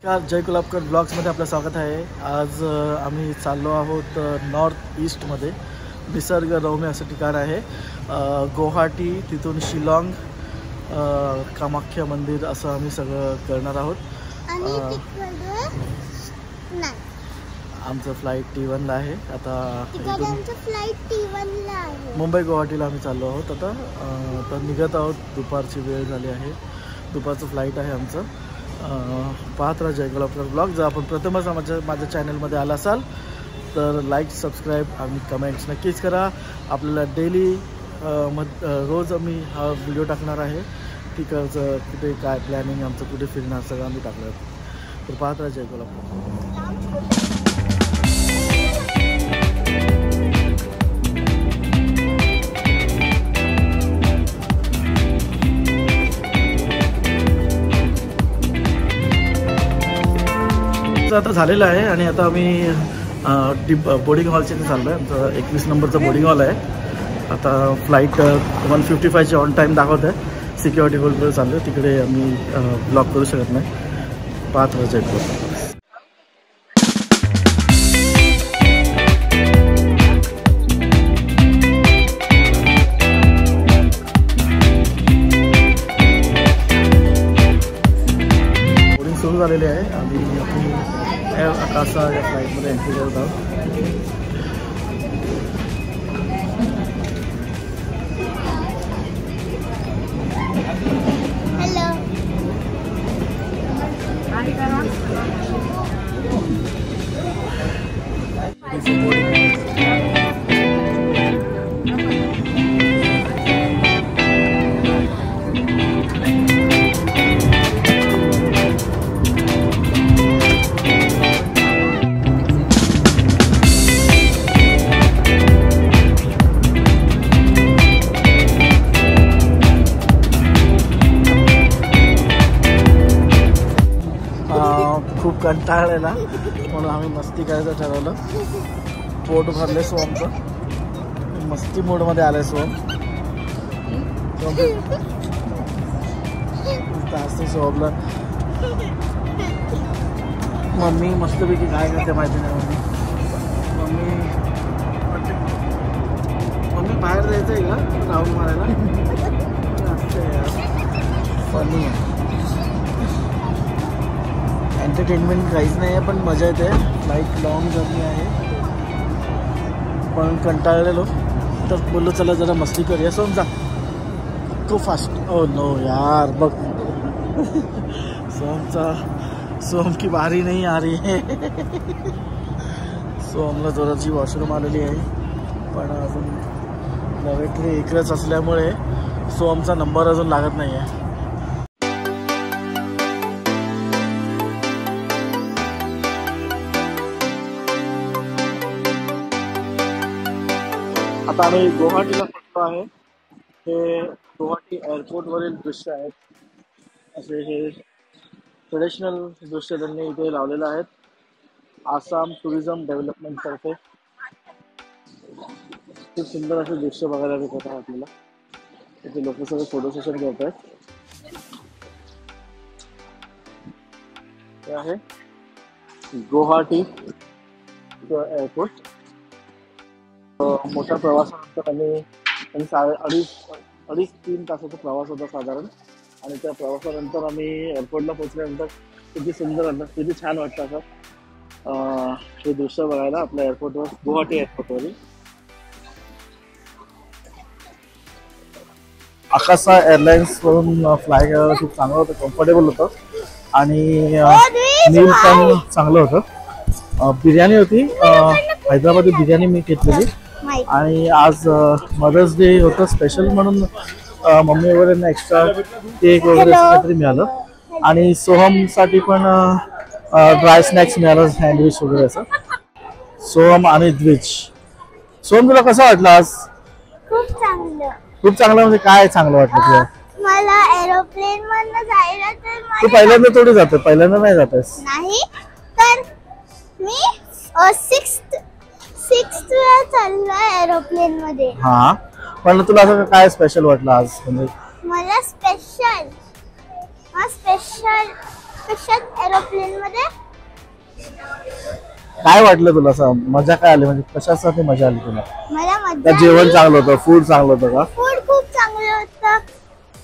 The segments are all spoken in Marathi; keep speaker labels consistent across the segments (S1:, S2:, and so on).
S1: जय कुलाबकर ब्लॉग्समध्ये आपलं स्वागत आहे। आज आम्ही चाललो आहोत नॉर्थ ईस्टमध्ये, निसर्गरम्य असं ठिकाण आहे गुवाहाटी, तिथून शिलाँग, कामाख्या मंदिर असं आम्ही सगळं करणार आहोत। आमचं फ्लाईट T1 ला आहे आता,
S2: फ्लाईट T1 ला आहे।
S1: मुंबई गुवाहाटीला आम्ही चाललो आहोत आता, तर निघत आहोत। दुपारची वेळ झाली आहे, दुपारचं फ्लाईट आहे आमचं। पाहत राहा जय कुलाबकर ब्लॉग। जर आपण प्रथमच माझ्या चॅनलमध्ये आला असाल तर लाईक, सबस्क्राईब आणि कमेंट्स नक्कीच करा। आपल्याला डेली रोज आम्ही हा व्हिडिओ टाकणार आहे, तिकडचं कुठे काय प्लॅनिंग आमचं, कुठे फिरणार, सगळं आम्ही टाकणार। तर पाहत राहा जय कुलाबकर। आता झालेलं आहे आणि आता आम्ही बोर्डिंग हॉलच्या इथे चाललो आहे। आमचं 21 नंबरचा बोर्डिंग हॉल आहे। आता फ्लाईट 1:55ची ऑन टाईम दाखवत आहे। सिक्युरिटी होल्डवर चाललो आहे, तिकडे आम्ही ब्लॉक करू शकत नाही। पाहत राहायचं आहे। बोर्डिंग सुरू झालेली आहे आणि एअर आकाशा या फ्लाईटमध्ये एंट्री करत आहोत। खूप कंटाळलेला म्हणून आम्ही मस्ती करायचं ठरवलं। पोट भरले सोमचं, मस्ती मूडमध्ये आलं सोम। सोमला मम्मी मस्तपैकी काय करते माहिती नाही। मम्मी बाहेर जायचं आहे का राऊंड मारायला? फनी आहे, एंटरटेनमेंट काहीच नाही आहे, पण मजा येते। फ्लाईट लॉंग जर्नी आहे पण कंटाळलेलो, तर बोललो चला जरा मस्ती करूया। सोमचा खूप फास्ट। ओ नो यार, बघ सोम की बारी नहीं आ रही है। सोमला जोराची वॉशरूम आलेली आहे, पण अजून नवेटली इकडेच असल्यामुळे सोमचा नंबर अजून लागत नाही आहे। आता आम्ही गुवाहाटीला पोहोचलो आहे। हे गुवाहाटी एअरपोर्टवरील दृश्य आहेत, असे हे ट्रेडिशनल दृश्य त्यांनी इथे लावलेलं आहेत आसाम टुरिझम डेव्हलपमेंट तर्फे। खूप सुंदर असे दृश्य बघायला भेटत आहे आपल्याला। इथे लोक सगळे फोटो सेशन करत आहेत। हे आहे गुवाहाटी एअरपोर्ट। मोठ्या प्रवासानंतर आम्ही 2.5-3 तासाचा प्रवास होता साधारण, आणि त्या प्रवासानंतर आम्ही एअरपोर्टला पोहोचल्यानंतर किती सुंदर वाटतं, किती छान वाटतं असं हे दृश्य बघायला आपल्या एअरपोर्टवर, गुवाहाटी एअरपोर्टवरील। आकाशा एअरलाइन्स वरून फ्लाय करायला खूप चांगलं होतं, कम्फर्टेबल होतं आणि मील पण चांगलं होतं। बिर्याणी होती, हैदराबादी बिर्याणी मी घेतलेली, आणि आज मदर्स डे होतं स्पेशल म्हणून मम्मी वगैरे एक्स्ट्रा केक वगैरे काहीतरी मिळालं, आणि सोहमसाठी पण ड्राय स्नॅक्स मिळालं, सँडविच वगैरे असं। सोहम आणि द्विज। सोहम तुला कसं वाटलं आज?
S2: खूप चांगलं।
S1: खूप चांगलं म्हणजे काय चांगलं वाटलं तुला?
S2: मला एरोप्लेन मधनं जायला तर
S1: तू पहिल्यांदा थोडी जाते, पहिल्यांदा नाही जातेस?
S2: नाही, तर मी 6th वेळा चाललोय एरोप्लेन मध्ये।
S1: हा, पण तुला असं काय स्पेशल वाटलं आज? म्हणजे
S2: मला स्पेशल स्पेशल एरोप्लेन मध्ये
S1: काय वाटलं तुला? असं मजा काय आली, म्हणजे कशासाठी मजा आली तुला?
S2: मला
S1: त्या
S2: मजा
S1: जेवण चांगलं होतं, फूड चांगलं होतं का?
S2: फूड खूप चांगलं होतं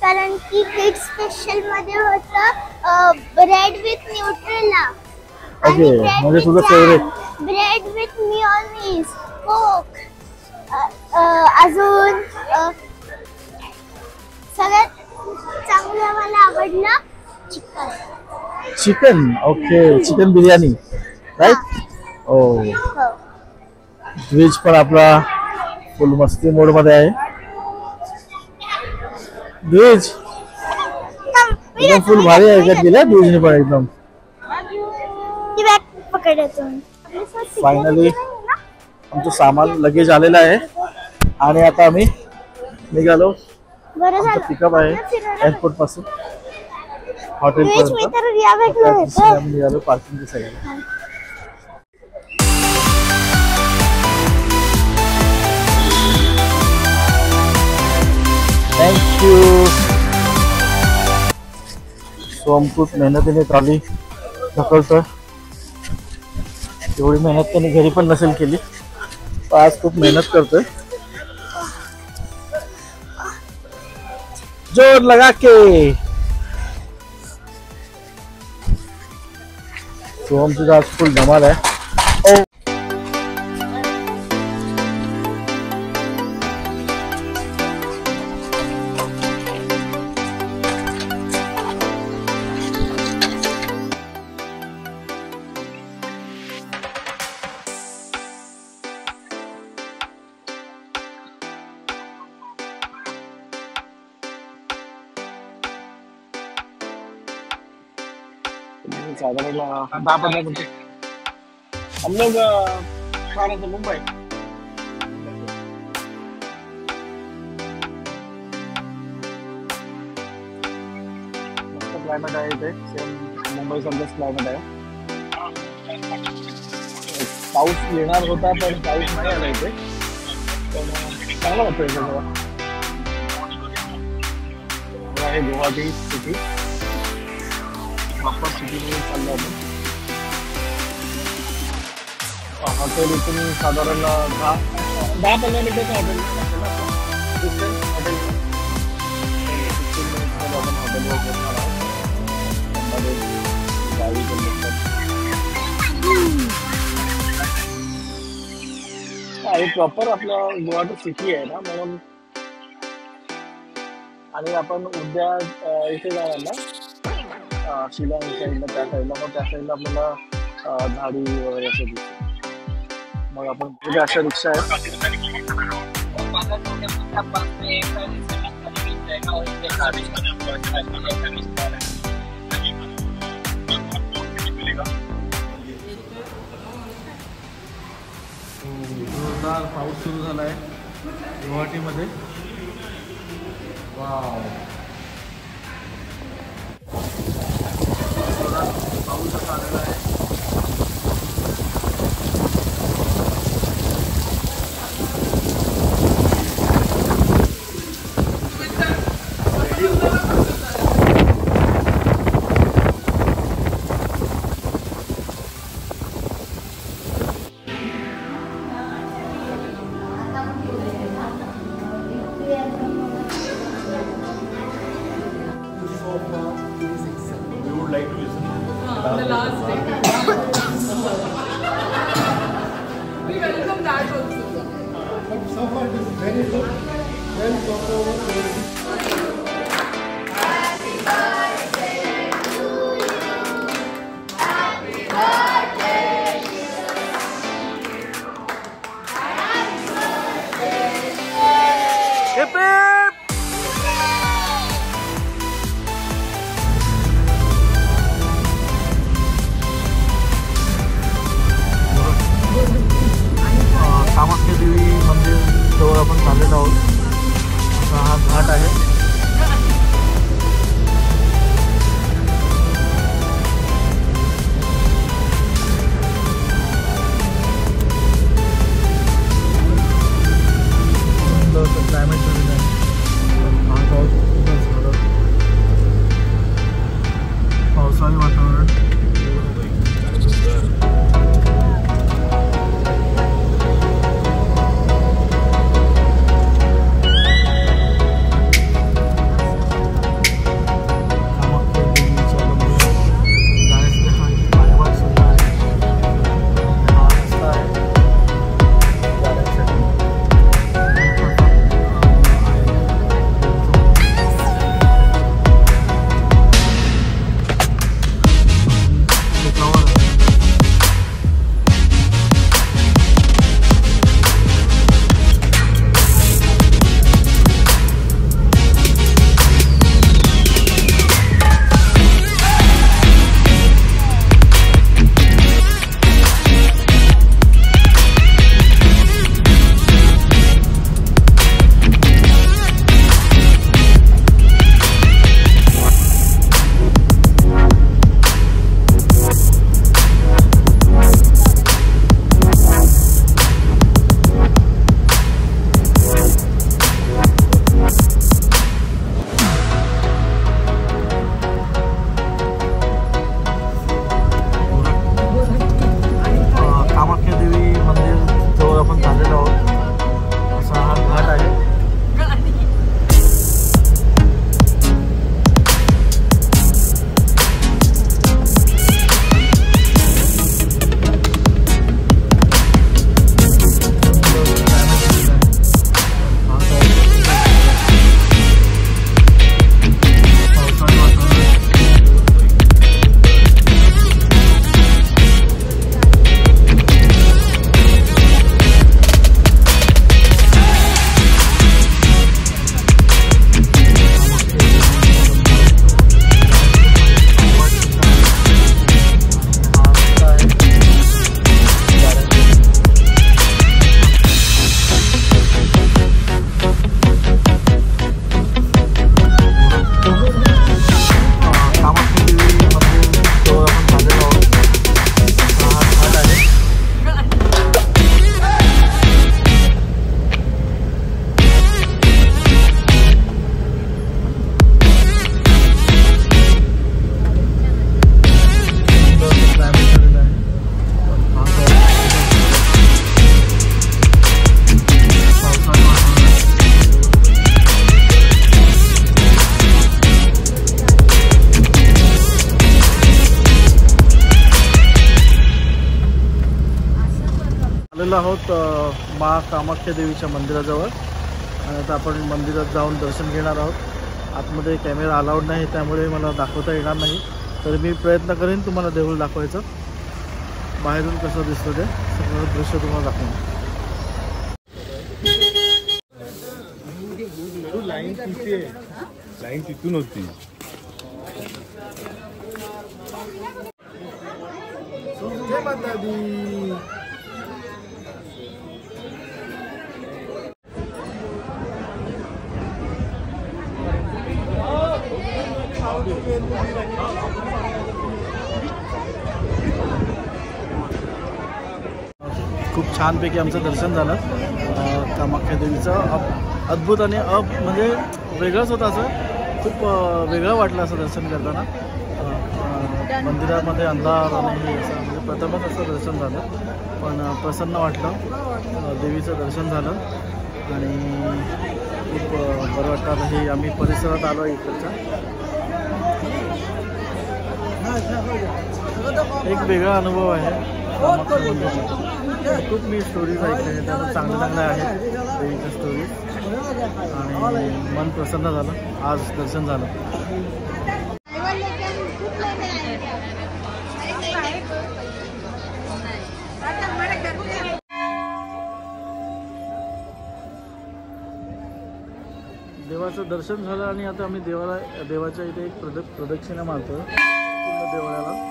S2: कारण की किड्स स्पेशल मध्ये होतं ब्रेड विथ न्यूट्रेला
S1: ओके, म्हणजे तुझं favourite.
S2: Bread with mayonnaise Coke अजून सगळ्यात चांगलं मला आवडलं chicken.
S1: Chicken. Okay, chicken biryani right. Oh, veg पण आपला फुल मस्ती मोड मध्ये आहे. व्हेज एकदम फुल भारी ऐकत गेल्या व्हेजने पण एकदम.
S2: ती बॅग पकडतो.
S1: फायनली आमचं सामान लगेज आलेलं आहे आणि आता आम्ही निघालो.
S2: बरं
S1: आमचं
S2: झालं
S1: पिकअप आहे एअरपोर्ट पासून हॉटेल
S2: व्हेज मी
S1: पर्यंत.
S2: तर या भेटलो
S1: आम्ही निघालो पार्किंगच्या साईडला. थँक्यू. सोम खूप मेहनतीने ट्रॉली ढकलतोय. एवढी मेहनत त्यांनी घरी पण नसेल केली, पण आज खूप मेहनत करतोय. जोर लगा के. सोम तुझा आज फुल धमाल आहे. साधारण 10-15 मिनट हम लोग खाने से मुंबई. मस्त क्लायमेट आहे इथे, सेम मुंबई सारखंच क्लायमेट आहे. पाऊस येणार होता पण पाऊस नाही आला इथे, पण चांगलं वाटतं इथे जरा. आहे गुवाहाटी सिटी, प्रॉपर सिटीमध्ये चाललो आपण. हॉटेल इथून साधारण 10-15 मिनिटाचं हॉटेल डिस्टन्स. हॉटेल 15 मिनिट्समध्ये आपण हॉटेलवर पोहोचणार आहोत. त्यामध्ये गाडी पण भेटतात. हे प्रॉपर आपलं गुवाहाटी सिटी आहे ना, म्हणून. आणि आपण उद्या इथे जाणार ना शिलाँग साईडला, त्या साईडला. मग त्या साईडला आपल्याला झाडी वगैरे असं दिसतं. मग आपण उद्या अशा रिक्षा आहेत. जोरदार पाऊस सुरू झाला आहे गुवाहाटीमध्ये. वाव, पाऊस आलेला आहे. Like to listen
S3: the last day. We welcome that also.
S4: But so far it is very good. Well thought over.
S2: Happy birthday to you. Happy birthday to you. Happy birthday.
S1: hip hip. Kamakhya देवी मंदिर जवळ आपण चाललेलो आहोत. असा हा घाट आहे. पोहोचलेलो आहोत मा कामाख्या देवीच्या मंदिराजवळ आणि आता आपण मंदिरात जाऊन दर्शन घेणार आहोत. आतमध्ये कॅमेरा अलाउड नाही त्यामुळे मला दाखवता येणार नाही, तर मी प्रयत्न करेन तुम्हाला देऊळ दाखवायचं. बाहेरून कसं दिसतं ते सगळं दृश्य तुम्हाला दाखवून.
S4: लाईन तिथून होती. जय माता दी.
S1: खूप छानपैकी आमचं दर्शन झालं कामाख्या देवीचं. अद्भुत आणि म्हणजे वेगळंच होतं, असं खूप वेगळं वाटलं असं दर्शन करताना. मंदिरामध्ये अंधार आणि हे असं म्हणजे प्रथमच असं दर्शन झालं, पण प्रसन्न वाटलं. देवीचं दर्शन झालं आणि खूप बरं वाटतं. आता हे आम्ही परिसरात आलो आहे इकडच्या. एक वेगळा अनुभव आहे. खूप मी स्टोरीज ऐकल्या त्यामुळे चांगल्या आहेत देवीच्या स्टोरीज आणि मन प्रसन्न झालं. आज दर्शन झालं. देवाचं दर्शन झालं आणि आता आम्ही देवाच्या इथे एक प्रदक्षिणा मारतोय पूर्ण देवळाला.